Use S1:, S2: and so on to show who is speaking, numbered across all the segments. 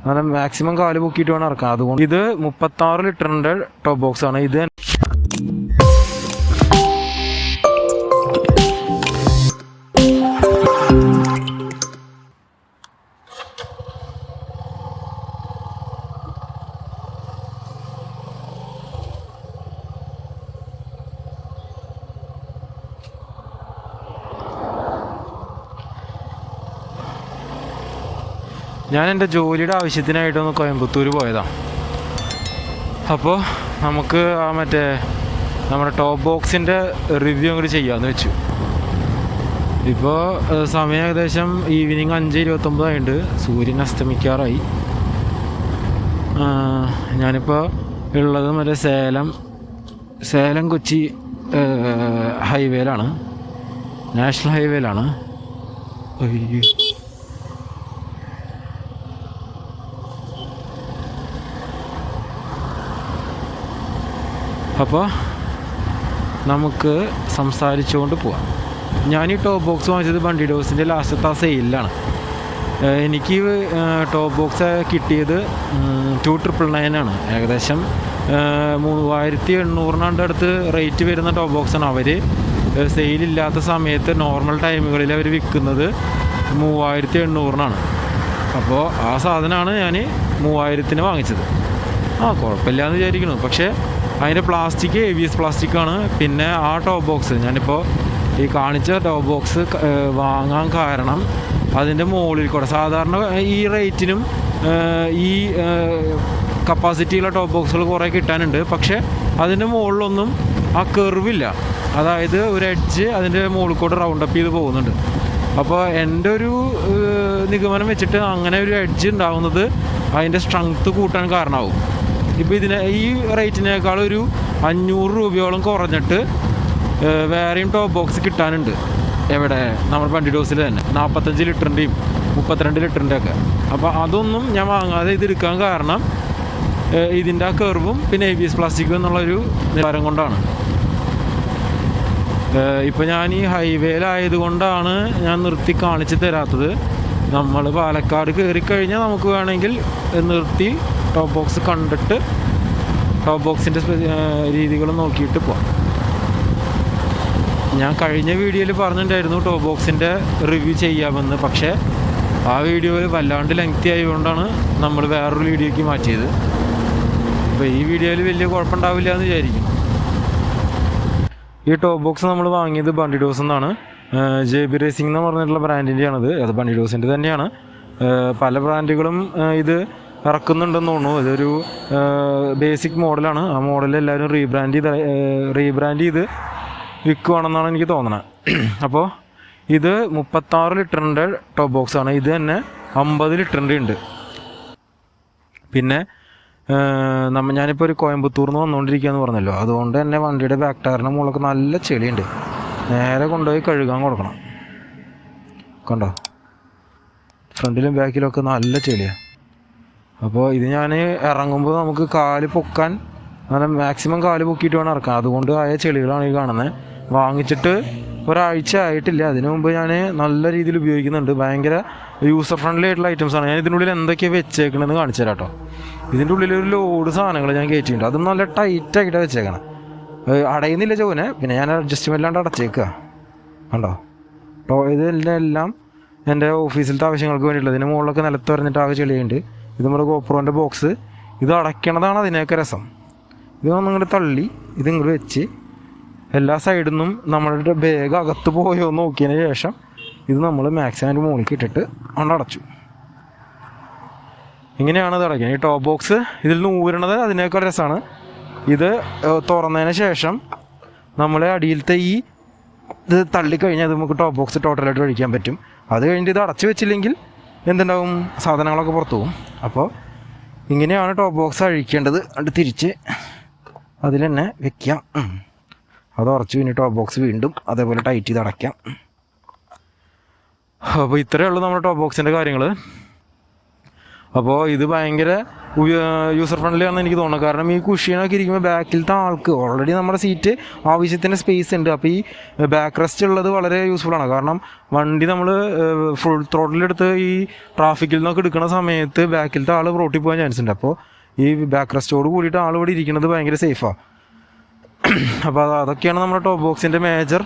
S1: അങ്ങനെ മാക്സിമം കാല് പൊക്കിയിട്ട് വേണം ഇറക്കാം. അതുകൊണ്ട് ഇത് 36 ലിറ്ററിൻ്റെ ടോപ്പ് ബോക്സ് ആണ്. ഇത് ഞാൻ എൻ്റെ ജോലിയുടെ ആവശ്യത്തിനായിട്ടൊന്ന് കോയമ്പത്തൂർ പോയതാണ്. അപ്പോൾ നമുക്ക് ആ നമ്മുടെ ടോപ്പ് ബോക്സിൻ്റെ റിവ്യൂ അങ്ങോട്ട് ചെയ്യാമെന്ന് വെച്ചു. ഇപ്പോൾ സമയം ഏകദേശം ഈവനിങ് 5:29 ആയിട്ടുണ്ട്. സൂര്യൻ അസ്തമിക്കാറായി. ഞാനിപ്പോൾ ഉള്ളത് സേലം കൊച്ചി ഹൈവേയിലാണ്, നാഷണൽ ഹൈവേയിലാണ്. അപ്പോൾ നമുക്ക് സംസാരിച്ചുകൊണ്ട് പോവാം. ഞാൻ ഈ ടോപ്പ് ബോക്സ് വാങ്ങിച്ചത് ബണ്ടി ഡോസിൻ്റെ ലാസ്റ്റത്തെ ആ സെയിലാണ്. എനിക്ക് ടോപ്പ് ബോക്സ് കിട്ടിയത് 2899 ആണ്. ഏകദേശം 3800 അടുത്ത് റേറ്റ് വരുന്ന ടോപ്പ് ബോക്സാണ്. അവർ സെയിലില്ലാത്ത സമയത്ത് നോർമൽ ടൈമുകളിൽ അവർ വിൽക്കുന്നത് 3800 അപ്പോൾ ആ സാധനമാണ് ഞാൻ 3000 വാങ്ങിച്ചത്. കുഴപ്പമില്ല എന്ന് വിചാരിക്കുന്നു. പക്ഷേ അതിൻ്റെ പ്ലാസ്റ്റിക് ABS പ്ലാസ്റ്റിക്കാണ്. പിന്നെ ആ ടോപ്പ് ബോക്സ് ഞാനിപ്പോൾ ഈ കാണിച്ച ടോപ്പ് ബോക്സ് വാങ്ങാൻ കാരണം അതിൻ്റെ മുകളിൽ കൂടെ സാധാരണ ഈ റേറ്റിനും ഈ കപ്പാസിറ്റിയുള്ള ടോപ്പ് ബോക്സുകൾ കുറേ കിട്ടാനുണ്ട്. പക്ഷേ അതിൻ്റെ മുകളിലൊന്നും ആ കെർവില്ല. അതായത് ഒരു എഡ്ജ് അതിൻ്റെ മുകളിൽ കൂടെ റൗണ്ടപ്പ് ചെയ്ത് പോകുന്നുണ്ട്. അപ്പോൾ എൻ്റെ ഒരു നിഗമനം വെച്ചിട്ട് അങ്ങനെ ഒരു എഡ്ജ് ഉണ്ടാകുന്നത് അതിൻ്റെ സ്ട്രെങ്ത്ത് കൂട്ടാൻ കാരണമാവും. ഇപ്പോൾ ഈ റേറ്റിനേക്കാൾ ഒരു 500 രൂപയോളം കുറഞ്ഞിട്ട് വേറെയും ടോപ്പ് ബോക്സ് കിട്ടാനുണ്ട്. എവിടെ? നമ്മുടെ ബണ്ടി ഡോസിൽ തന്നെ 45 ലിറ്ററിൻ്റെയും 32 ലിറ്ററിൻ്റെ ഒക്കെ. അപ്പോൾ അതൊന്നും ഞാൻ വാങ്ങാതെ ഇതെടുക്കാൻ കാരണം ഇതിൻ്റെ ആ കർവും പിന്നെ ABS പ്ലാസ്റ്റിക്കും എന്നുള്ളൊരു നിലവാരം കൊണ്ടാണ്. ഇപ്പോൾ ഞാൻ ഈ ഹൈവേയിലായതുകൊണ്ടാണ് ഞാൻ നിർത്തി കാണിച്ച് തരാത്തത്. നമ്മൾ പാലക്കാട് കയറിക്കഴിഞ്ഞാൽ നമുക്ക് വേണമെങ്കിൽ നിർത്തി ടോപ്പ് ബോക്സ് കണ്ടിട്ട് ടോപ്പ് ബോക്സിൻ്റെ രീതികൾ നോക്കിയിട്ട് പോവാം. ഞാൻ കഴിഞ്ഞ വീഡിയോയിൽ പറഞ്ഞിട്ടുണ്ടായിരുന്നു ടോപ്പ് ബോക്സിൻ്റെ റിവ്യൂ ചെയ്യാമെന്ന്. പക്ഷേ ആ വീഡിയോയിൽ വല്ലാണ്ട് ലെങ്തി ആയതുകൊണ്ടാണ് നമ്മൾ വേറൊരു വീഡിയോയ്ക്ക് മാറ്റിയത്. അപ്പോൾ ഈ വീഡിയോയിൽ വലിയ കുഴപ്പമുണ്ടാവില്ല എന്ന് വിചാരിക്കും. ഈ ടോപ്പ് ബോക്സ് നമ്മൾ വാങ്ങിയത് ബണ്ടി ഡോസ് എന്നാണ്. JB റേസിംഗ് എന്ന് പറഞ്ഞിട്ടുള്ള ബ്രാൻഡിൻ്റെയാണത്. അത് ബണ്ടി ഡോസിൻ്റെ തന്നെയാണ്. പല ബ്രാൻഡുകളും ഇത് ഇറക്കുന്നുണ്ടെന്ന് തോന്നുന്നു. ഇതൊരു ബേസിക് മോഡലാണ്. ആ മോഡൽ എല്ലാവരും റീബ്രാൻഡ് ചെയ്ത് വിൽക്കുവാണെന്നാണ് എനിക്ക് തോന്നുന്നത്. അപ്പോൾ ഇത് 36 ലിറ്ററിൻ്റെ ടോപ്പ് ബോക്സാണ്. ഇത് തന്നെ 50 ലിറ്ററിൻ്റെ ഉണ്ട്. പിന്നെ ഞാനിപ്പോൾ ഒരു കോയമ്പത്തൂർ നിന്ന് വന്നുകൊണ്ടിരിക്കുകയെന്ന് പറഞ്ഞല്ലോ. അതുകൊണ്ട് തന്നെ വണ്ടിയുടെ ബാക്ക് ടയറിൻ്റെ മുകളിലൊക്കെ നല്ല ചെളിയുണ്ട്. നേരെ കൊണ്ടുപോയി കഴുകാൻ കൊടുക്കണം. കണ്ടോ, ഫ്രണ്ടിലും ബാക്കിലൊക്കെ നല്ല ചെളിയാണ്. അപ്പോൾ ഇത് ഞാൻ ഇറങ്ങുമ്പോൾ നമുക്ക് കാല് പൊക്കാൻ മാക്സിമം കാല് പൊക്കിയിട്ട് വേണം ഇറക്കാം. അതുകൊണ്ട് ആയ ചെളികളാണ് ഈ കാണുന്നത്. വാങ്ങിച്ചിട്ട് ഒരാഴ്ച ആയിട്ടില്ല. അതിനു മുമ്പ് ഞാൻ നല്ല രീതിയിൽ ഉപയോഗിക്കുന്നുണ്ട്. ഭയങ്കര യൂസർ ഫ്രണ്ട്ലി ആയിട്ടുള്ള ഐറ്റംസാണ്. ഞാൻ ഇതിനുള്ളിൽ എന്തൊക്കെയാണ് വെച്ചേക്കണമെന്ന് കാണിച്ചു തരാം കേട്ടോ. ഇതിൻ്റെ ഉള്ളിൽ ഒരു ലോഡ് സാധനങ്ങൾ ഞാൻ കയറ്റിയിട്ടുണ്ട്. അതും നല്ല ടൈറ്റായിട്ടാണ് വെച്ചേക്കണം. അടയുന്നില്ല ചോനെ. പിന്നെ ഞാൻ അഡ്ജസ്റ്റ്മെൻറ്റിലാണ്ട് അടച്ചേക്കുക. കണ്ടോ, ഇതിലെല്ലാം എൻ്റെ ഓഫീസിലത്തെ ആവശ്യങ്ങൾക്ക് വേണ്ടിയിട്ടുള്ളത്. ഇതിന് മുകളിലൊക്കെ നിലത്ത് പറഞ്ഞിട്ട് ആകെ ചെളിയുണ്ട്. ഇത് നമ്മുടെ GoProൻ്റെ ബോക്സ്. ഇത് അടയ്ക്കണതാണ് അതിനൊക്കെ രസം. ഇത് ഒന്നിങ്ങോട്ട് തള്ളി ഇതിങ്ങോട്ട് വെച്ച് എല്ലാ സൈഡിൽ നിന്നും നമ്മളുടെ ബാഗ് അകത്ത് പോയോ എന്ന് നോക്കിയതിന് ശേഷം ഇത് നമ്മൾ മാക്സിമം മുകളിലേക്ക് ഇട്ടിട്ട് അടച്ചു. ഇങ്ങനെയാണ് ഇത് അടയ്ക്കുന്നത്. ഈ ടോപ്പ് ബോക്സ് ഇതിൽ നിന്ന് ഊരണത് അതിനേക്കാൾ രസമാണ്. ഇത് തുറന്നതിന് ശേഷം നമ്മളെ അടിയിലത്തെ ഇത് തള്ളിക്കഴിഞ്ഞാൽ അത് നമുക്ക് ടോപ്പ് ബോക്സ് ടോട്ടലായിട്ട് ഒഴിക്കാൻ പറ്റും. അത് കഴിഞ്ഞിട്ട് ഇത് അടച്ചു വെച്ചില്ലെങ്കിൽ എന്തുണ്ടാവും, സാധനങ്ങളൊക്കെ പുറത്തു പോകും. അപ്പോൾ ഇങ്ങനെയാണ് ടോപ്പ് ബോക്സ് അഴിക്കേണ്ടത്. അത് തിരിച്ച് അതിൽ തന്നെ വെക്കാം. അത് ഉറച്ച് പിന്നെ ടോപ്പ് ബോക്സ് വീണ്ടും അതേപോലെ ടൈറ്റ് ചെയ്ത് അടയ്ക്കാം. അപ്പോൾ ഇത്രയേ ഉള്ളൂ നമ്മുടെ ടോപ്പ് ബോക്സിൻ്റെ കാര്യങ്ങൾ. അപ്പോൾ ഇത് ഭയങ്കര യൂസർ ഫ്രണ്ട്ലി ആണെന്ന് എനിക്ക് തോന്നുന്നത്. കാരണം ഈ കുഷ്യനൊക്കെ ഇരിക്കുമ്പോൾ ബാക്കിലത്തെ ആൾക്ക് ഓൾറെഡി നമ്മുടെ സീറ്റ് ആവശ്യത്തിന് സ്പേസ് ഉണ്ട്. അപ്പോൾ ഈ ബാക്ക് റെസ്റ്റ് ഉള്ളത് വളരെ യൂസ്ഫുള്ളാണ്. കാരണം വണ്ടി നമ്മൾ ഫുൾ ത്രോട്ടിലെടുത്ത് ഈ ട്രാഫിക്കിൽ നിന്നൊക്കെ എടുക്കുന്ന സമയത്ത് ബാക്കിലത്തെ ആൾ റോട്ടിൽ പോകാൻ ചാൻസ് ഉണ്ട്. അപ്പോൾ ഈ ബാക്ക് റെസ്റ്റോട് കൂടിയിട്ട് ആൾ ഇവിടെ ഇരിക്കുന്നത് ഭയങ്കര സേഫാണ്. അപ്പോൾ അതൊക്കെയാണ് നമ്മുടെ ടോപ്പ് ബോക്സിൻ്റെ മേജർ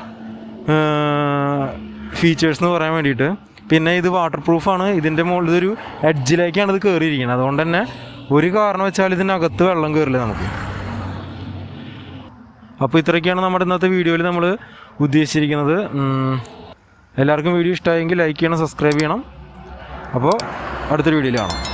S1: ഫീച്ചേഴ്സ് എന്ന് പറയാൻ വേണ്ടിയിട്ട്. പിന്നെ ഇത് വാട്ടർ പ്രൂഫാണ്. ഇതിൻ്റെ മുകളിൽ ഇതൊരു എഡ്ജിലേക്കാണ് ഇത് കയറിയിരിക്കുന്നത്. അതുകൊണ്ട് തന്നെ ഒരു കാരണം വെച്ചാൽ ഇതിനകത്ത് വെള്ളം കയറില്ല നമുക്ക്. അപ്പോൾ ഇത്രയൊക്കെയാണ് നമ്മുടെ ഇന്നത്തെ വീഡിയോയിൽ നമ്മൾ ഉദ്ദേശിച്ചിരിക്കുന്നത്. എല്ലാവർക്കും വീഡിയോ ഇഷ്ടമായെങ്കിൽ ലൈക്ക് ചെയ്യണം, സബ്സ്ക്രൈബ് ചെയ്യണം. അപ്പോൾ അടുത്തൊരു വീഡിയോയിൽ കാണാം.